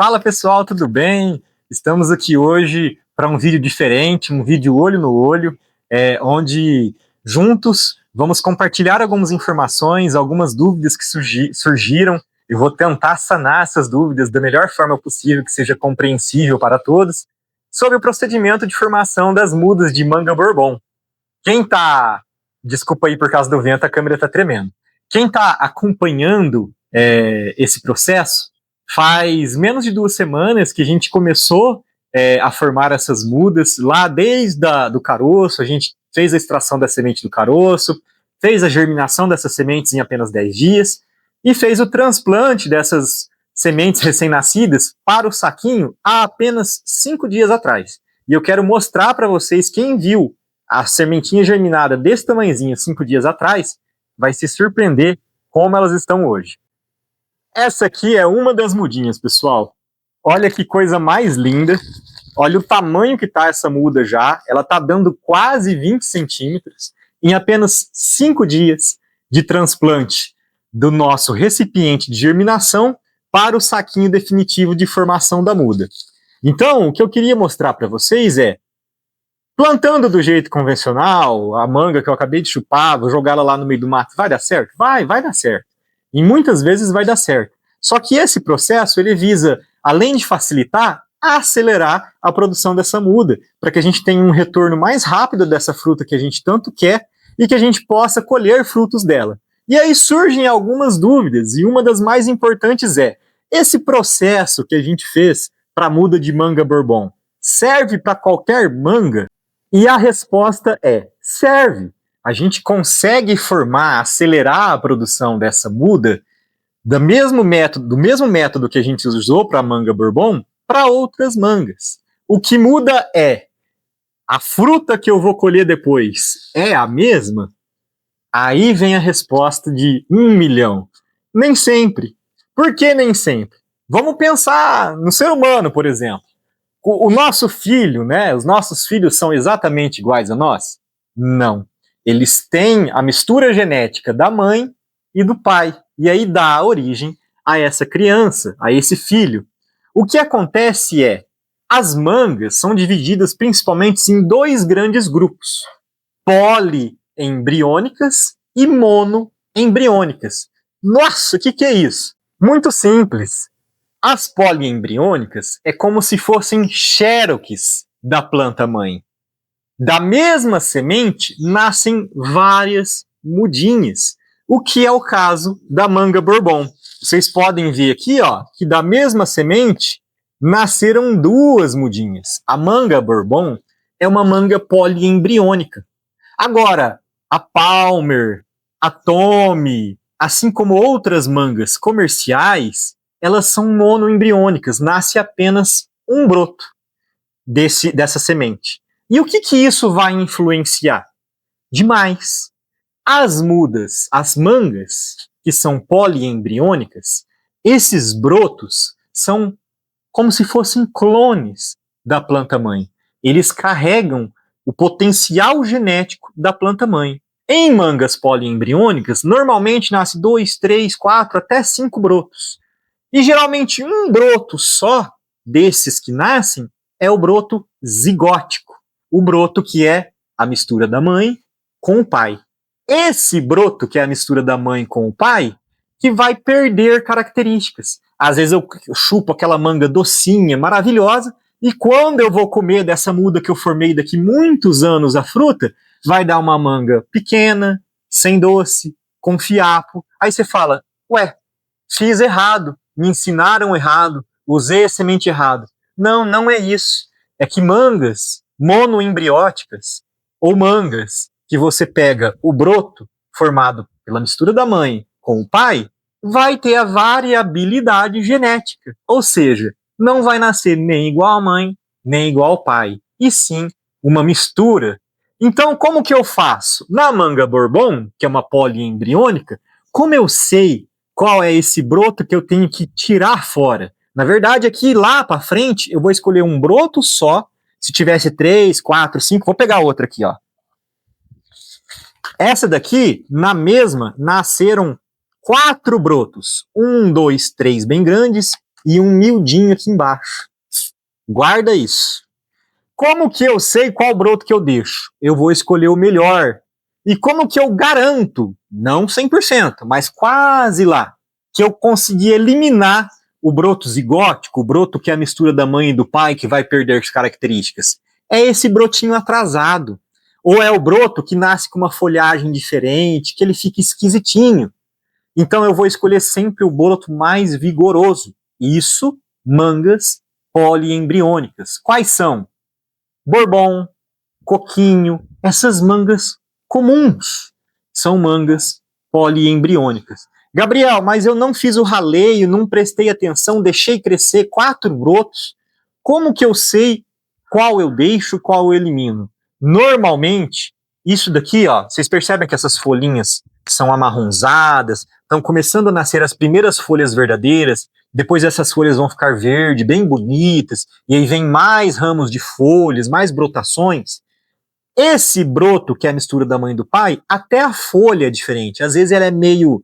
Fala pessoal, tudo bem? Estamos aqui hoje para um vídeo diferente, um vídeo olho no olho, onde juntos vamos compartilhar algumas informações, algumas dúvidas que surgiram. Eu vou tentar sanar essas dúvidas da melhor forma possível, que seja compreensível para todos, sobre o procedimento de formação das mudas de manga bourbon. Desculpa aí por causa do vento, a câmera está tremendo. Quem está acompanhando esse processo, faz menos de 2 semanas que a gente começou a formar essas mudas, lá desde do caroço. A gente fez a extração da semente do caroço, fez a germinação dessas sementes em apenas 10 dias e fez o transplante dessas sementes recém-nascidas para o saquinho há apenas 5 dias atrás. E eu quero mostrar para vocês, quem viu a sementinha germinada desse tamanhozinho 5 dias atrás, vai se surpreender como elas estão hoje. Essa aqui é uma das mudinhas, pessoal. Olha que coisa mais linda. Olha o tamanho que tá essa muda já. Ela tá dando quase 20 centímetros em apenas 5 dias de transplante do nosso recipiente de germinação para o saquinho definitivo de formação da muda. Então, o que eu queria mostrar para vocês é, plantando do jeito convencional, a manga que eu acabei de chupar, vou jogar ela lá no meio do mato, vai dar certo? Vai dar certo. E muitas vezes vai dar certo. Só que esse processo, ele visa, além de facilitar, acelerar a produção dessa muda, para que a gente tenha um retorno mais rápido dessa fruta que a gente tanto quer e que a gente possa colher frutos dela. E aí surgem algumas dúvidas, e uma das mais importantes é, esse processo que a gente fez para a muda de manga bourbon serve para qualquer manga? E a resposta é, serve. A gente consegue acelerar a produção dessa muda do mesmo método que a gente usou para a manga bourbon para outras mangas. O que muda é, a fruta que eu vou colher depois é a mesma? Aí vem a resposta de 1 milhão. Nem sempre. Por que nem sempre? Vamos pensar no ser humano, por exemplo. O nosso filho, né? Os nossos filhos são exatamente iguais a nós? Não. Eles têm a mistura genética da mãe e do pai. E aí dá origem a essa criança, a esse filho. O que acontece é, as mangas são divididas principalmente em 2 grandes grupos. Poliembriônicas e monoembriônicas. Nossa, o que é isso? Muito simples. As poliembriônicas é como se fossem xerox da planta-mãe. Da mesma semente nascem várias mudinhas, o que é o caso da manga bourbon. Vocês podem ver aqui, ó, que da mesma semente nasceram 2 mudinhas. A manga bourbon é uma manga poliembriônica. Agora, a Palmer, a Tommy, assim como outras mangas comerciais, elas são monoembriônicas, nasce apenas um broto dessa semente. E o que isso vai influenciar? Demais. As mudas, as mangas, que são poliembriônicas, esses brotos são como se fossem clones da planta-mãe. Eles carregam o potencial genético da planta-mãe. Em mangas poliembriônicas, normalmente nasce 2, 3, 4, até 5 brotos. E geralmente um broto só desses que nascem é o broto zigótico. O broto que é a mistura da mãe com o pai. Esse broto, que é a mistura da mãe com o pai, que vai perder características. Às vezes eu chupo aquela manga docinha, maravilhosa, e quando eu vou comer dessa muda que eu formei daqui muitos anos a fruta, vai dar uma manga pequena, sem doce, com fiapo. Aí você fala, ué, fiz errado, me ensinaram errado, usei a semente errado. Não, não é isso. É que mangas monoembrióticas, ou mangas que você pega o broto formado pela mistura da mãe com o pai, vai ter a variabilidade genética. Ou seja, não vai nascer nem igual à mãe, nem igual ao pai, e sim uma mistura. Então, como que eu faço? Na manga bourbon, que é uma poliembriônica, como eu sei qual é esse broto que eu tenho que tirar fora? Na verdade, aqui lá para frente, eu vou escolher um broto só. Se tivesse 3, 4, 5, vou pegar outra aqui, ó. Essa daqui, na mesma, nasceram 4 brotos. 1, 2, 3 bem grandes e um miudinho aqui embaixo. Guarda isso. Como que eu sei qual broto que eu deixo? Eu vou escolher o melhor. E como que eu garanto, não 100%, mas quase lá, que eu consegui eliminar o broto zigótico, o broto que é a mistura da mãe e do pai, que vai perder as características? É esse brotinho atrasado. Ou é o broto que nasce com uma folhagem diferente, que ele fica esquisitinho. Então eu vou escolher sempre o broto mais vigoroso. Isso, mangas poliembriônicas. Quais são? Bourbon, coquinho, essas mangas comuns são mangas poliembriônicas. Gabriel, mas eu não fiz o raleio, não prestei atenção, deixei crescer 4 brotos. Como que eu sei qual eu deixo, qual eu elimino? Normalmente, isso daqui, ó, vocês percebem que essas folhinhas são amarronzadas, estão começando a nascer as primeiras folhas verdadeiras, depois essas folhas vão ficar verde, bem bonitas, e aí vem mais ramos de folhas, mais brotações. Esse broto, que é a mistura da mãe e do pai, até a folha é diferente. Às vezes ela é meio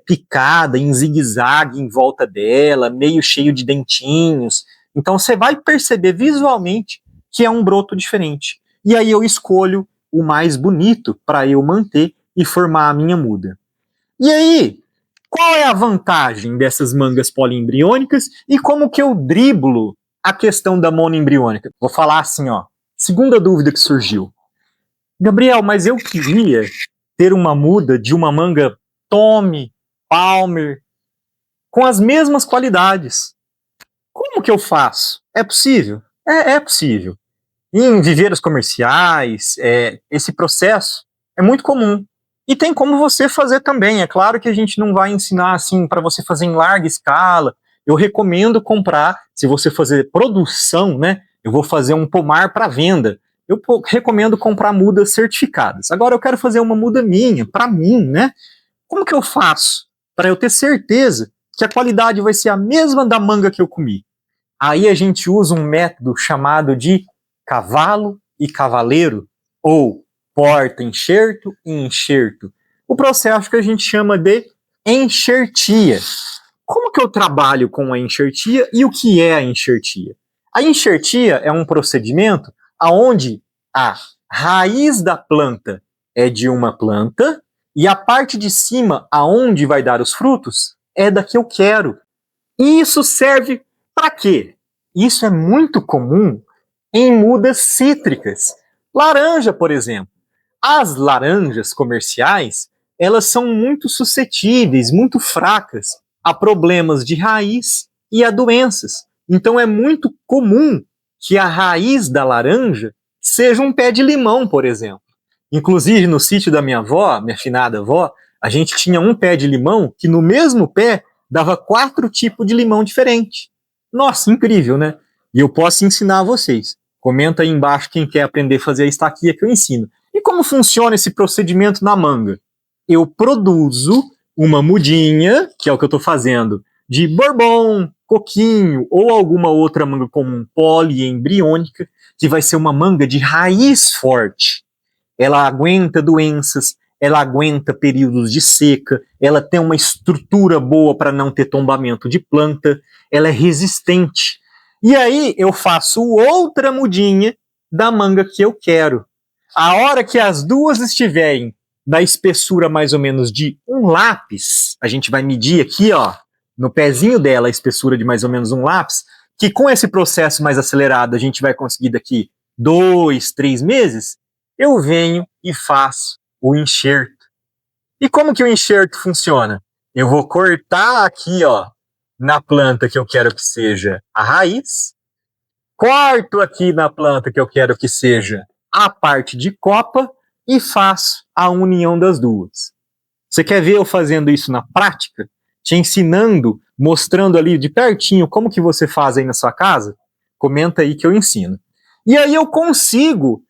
picada, em zigue-zague em volta dela, meio cheio de dentinhos. Então você vai perceber visualmente que é um broto diferente. E aí eu escolho o mais bonito para eu manter e formar a minha muda. E aí, qual é a vantagem dessas mangas poliembriônicas e como que eu driblo a questão da monoembriônica? Vou falar assim, ó. Segunda dúvida que surgiu. Gabriel, mas eu queria ter uma muda de uma manga Tommy, Palmer, com as mesmas qualidades. Como que eu faço? É possível? É possível. Em viveiros comerciais, esse processo é muito comum. E tem como você fazer também. É claro que a gente não vai ensinar assim para você fazer em larga escala. Eu recomendo comprar, se você fazer produção, né? Eu vou fazer um pomar para venda. Eu recomendo comprar mudas certificadas. Agora eu quero fazer uma muda minha, para mim, né? Como que eu faço para eu ter certeza que a qualidade vai ser a mesma da manga que eu comi? Aí a gente usa um método chamado de cavalo e cavaleiro, ou porta-enxerto e enxerto. O processo que a gente chama de enxertia. Como que eu trabalho com a enxertia e o que é a enxertia? A enxertia é um procedimento onde a raiz da planta é de uma planta e a parte de cima, aonde vai dar os frutos, é da que eu quero. E isso serve para quê? Isso é muito comum em mudas cítricas. Laranja, por exemplo. As laranjas comerciais, elas são muito suscetíveis, muito fracas a problemas de raiz e a doenças. Então é muito comum que a raiz da laranja seja um pé de limão, por exemplo. Inclusive, no sítio da minha avó, minha finada avó, a gente tinha um pé de limão que no mesmo pé dava 4 tipos de limão diferentes. Nossa, incrível, né? E eu posso ensinar a vocês. Comenta aí embaixo quem quer aprender a fazer a estaquia que eu ensino. E como funciona esse procedimento na manga? Eu produzo uma mudinha, que é o que eu estou fazendo, de bourbon, coquinho ou alguma outra manga comum poliembriônica, que vai ser uma manga de raiz forte. Ela aguenta doenças, ela aguenta períodos de seca, ela tem uma estrutura boa para não ter tombamento de planta, ela é resistente. E aí eu faço outra mudinha da manga que eu quero. A hora que as duas estiverem na espessura mais ou menos de um lápis, a gente vai medir aqui, ó, no pezinho dela a espessura de mais ou menos um lápis, que com esse processo mais acelerado a gente vai conseguir daqui 2, 3 meses, eu venho e faço o enxerto. E como que o enxerto funciona? Eu vou cortar aqui, ó, na planta que eu quero que seja a raiz, corto aqui na planta que eu quero que seja a parte de copa e faço a união das duas. Você quer ver eu fazendo isso na prática? Te ensinando, mostrando ali de pertinho como que você faz aí na sua casa? Comenta aí que eu ensino. E aí eu consigo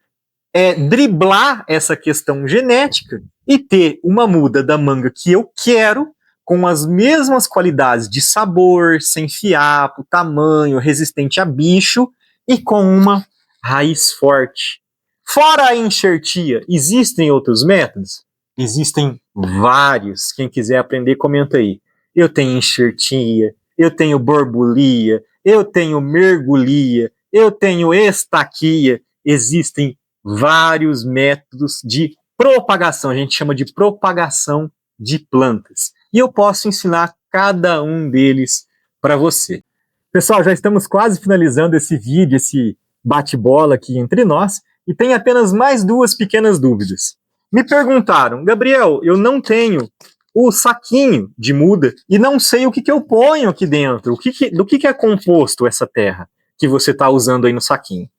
driblar essa questão genética e ter uma muda da manga que eu quero, com as mesmas qualidades de sabor, sem fiapo, tamanho, resistente a bicho e com uma raiz forte. Fora a enxertia, existem outros métodos? Existem vários. Quem quiser aprender, comenta aí. Eu tenho enxertia, eu tenho borbulia, eu tenho mergulia, eu tenho estaquia. Existem vários métodos de propagação, a gente chama de propagação de plantas. E eu posso ensinar cada um deles para você. Pessoal, já estamos quase finalizando esse vídeo, esse bate-bola aqui entre nós, e tem apenas mais duas pequenas dúvidas. Me perguntaram, Gabriel, eu não tenho o saquinho de muda e não sei o que eu ponho aqui dentro, do que é composto essa terra que você está usando aí no saquinho.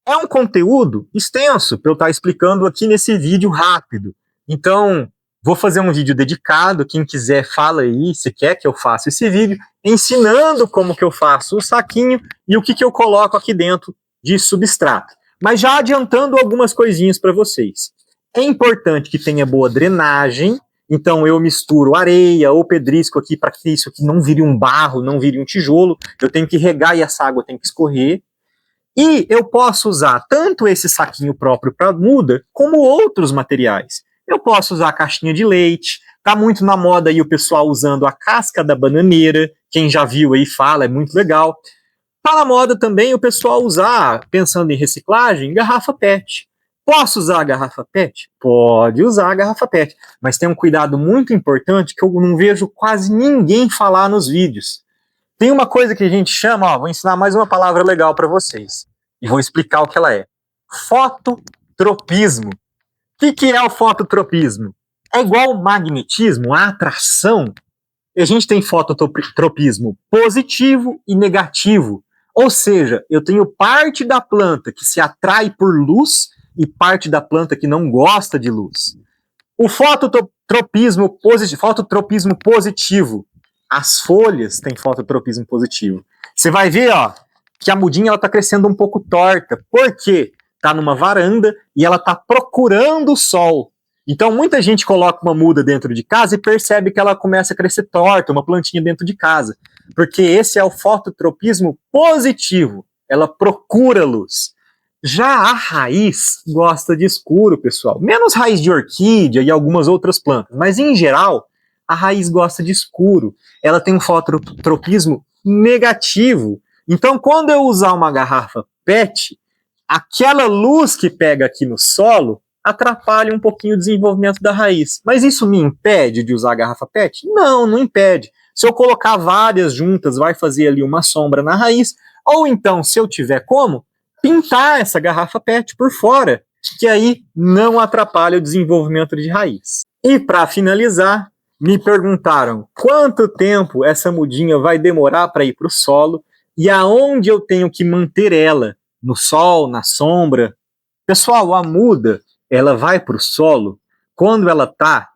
É um conteúdo extenso para eu estar explicando aqui nesse vídeo rápido. Então, vou fazer um vídeo dedicado, quem quiser fala aí se quer que eu faça esse vídeo, ensinando como que eu faço o saquinho e o que eu coloco aqui dentro de substrato. Mas já adiantando algumas coisinhas para vocês. É importante que tenha boa drenagem, então eu misturo areia ou pedrisco aqui para que isso aqui não vire um barro, não vire um tijolo. Eu tenho que regar e essa água tem que escorrer. E eu posso usar tanto esse saquinho próprio para muda, como outros materiais. Eu posso usar a caixinha de leite, tá muito na moda aí o pessoal usando a casca da bananeira, quem já viu aí fala, é muito legal. Tá na moda também o pessoal usar, pensando em reciclagem, garrafa PET. Posso usar a garrafa PET? Pode usar a garrafa PET, mas tem um cuidado muito importante que eu não vejo quase ninguém falar nos vídeos. Tem uma coisa que a gente chama, vou ensinar mais uma palavra legal para vocês. E vou explicar o que ela é. Fototropismo. O que é o fototropismo? É igual ao magnetismo, a atração. A gente tem fototropismo positivo e negativo. Ou seja, eu tenho parte da planta que se atrai por luz e parte da planta que não gosta de luz. O fototropismo positivo. As folhas têm fototropismo positivo. Você vai ver, ó, que a mudinha ela tá crescendo um pouco torta. Por quê? Tá numa varanda e ela tá procurando o sol. Então muita gente coloca uma muda dentro de casa e percebe que ela começa a crescer torta, uma plantinha dentro de casa. Porque esse é o fototropismo positivo. Ela procura luz. Já a raiz gosta de escuro, pessoal. Menos raiz de orquídea e algumas outras plantas. Mas em geral, a raiz gosta de escuro. Ela tem um fototropismo negativo. Então, quando eu usar uma garrafa PET, aquela luz que pega aqui no solo atrapalha um pouquinho o desenvolvimento da raiz. Mas isso me impede de usar a garrafa PET? Não, não impede. Se eu colocar várias juntas, vai fazer ali uma sombra na raiz. Ou então, se eu tiver como, pintar essa garrafa PET por fora, que aí não atrapalha o desenvolvimento de raiz. E para finalizar, me perguntaram quanto tempo essa mudinha vai demorar para ir para o solo e aonde eu tenho que manter ela, no sol, na sombra. Pessoal, a muda, ela vai para o solo quando ela tá,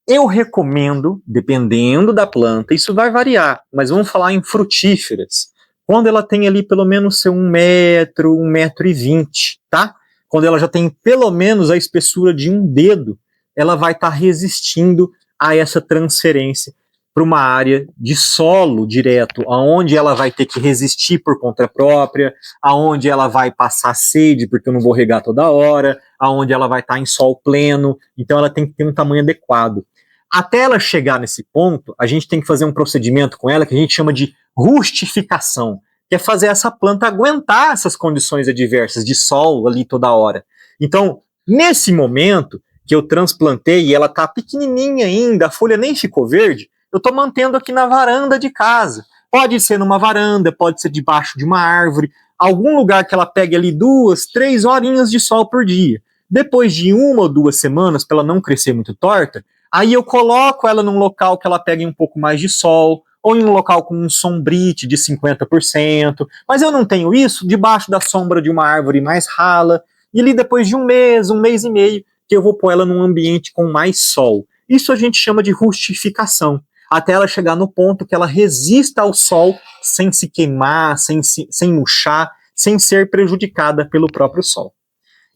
eu recomendo, dependendo da planta, isso vai variar, mas vamos falar em frutíferas, quando ela tem ali pelo menos seu 1 metro e 20, tá? Quando ela já tem pelo menos a espessura de um dedo, ela vai estar resistindo a essa transferência para uma área de solo direto, aonde ela vai ter que resistir por conta própria, aonde ela vai passar sede, porque eu não vou regar toda hora, aonde ela vai estar em sol pleno, então ela tem que ter um tamanho adequado. Até ela chegar nesse ponto, a gente tem que fazer um procedimento com ela que a gente chama de rustificação, que é fazer essa planta aguentar essas condições adversas de sol ali toda hora. Então, nesse momento que eu transplantei e ela tá pequenininha ainda, a folha nem ficou verde, eu tô mantendo aqui na varanda de casa. Pode ser numa varanda, pode ser debaixo de uma árvore, algum lugar que ela pegue ali 2, 3 horinhas de sol por dia. Depois de 1 ou 2 semanas, para ela não crescer muito torta, aí eu coloco ela num local que ela pegue um pouco mais de sol, ou em um local com um sombrite de 50%, mas eu não tenho isso debaixo da sombra de uma árvore mais rala, e ali depois de 1 mês e meio, que eu vou pôr ela num ambiente com mais sol. Isso a gente chama de rustificação, até ela chegar no ponto que ela resista ao sol sem se queimar, sem murchar, sem ser prejudicada pelo próprio sol.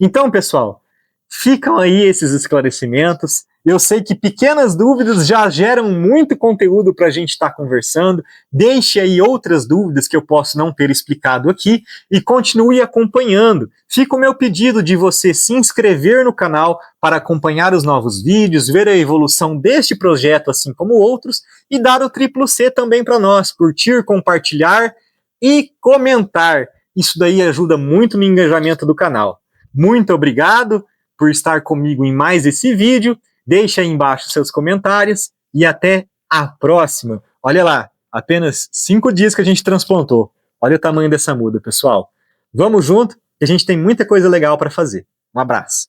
Então, pessoal, ficam aí esses esclarecimentos. Eu sei que pequenas dúvidas já geram muito conteúdo para a gente estar conversando. Deixe aí outras dúvidas que eu posso não ter explicado aqui e continue acompanhando. Fica o meu pedido de você se inscrever no canal para acompanhar os novos vídeos, ver a evolução deste projeto, assim como outros, e dar o triplo C também para nós, curtir, compartilhar e comentar. Isso daí ajuda muito no engajamento do canal. Muito obrigado por estar comigo em mais esse vídeo. Deixe aí embaixo seus comentários e até a próxima. Olha lá, apenas 5 dias que a gente transplantou. Olha o tamanho dessa muda, pessoal. Vamos junto, que a gente tem muita coisa legal para fazer. Um abraço.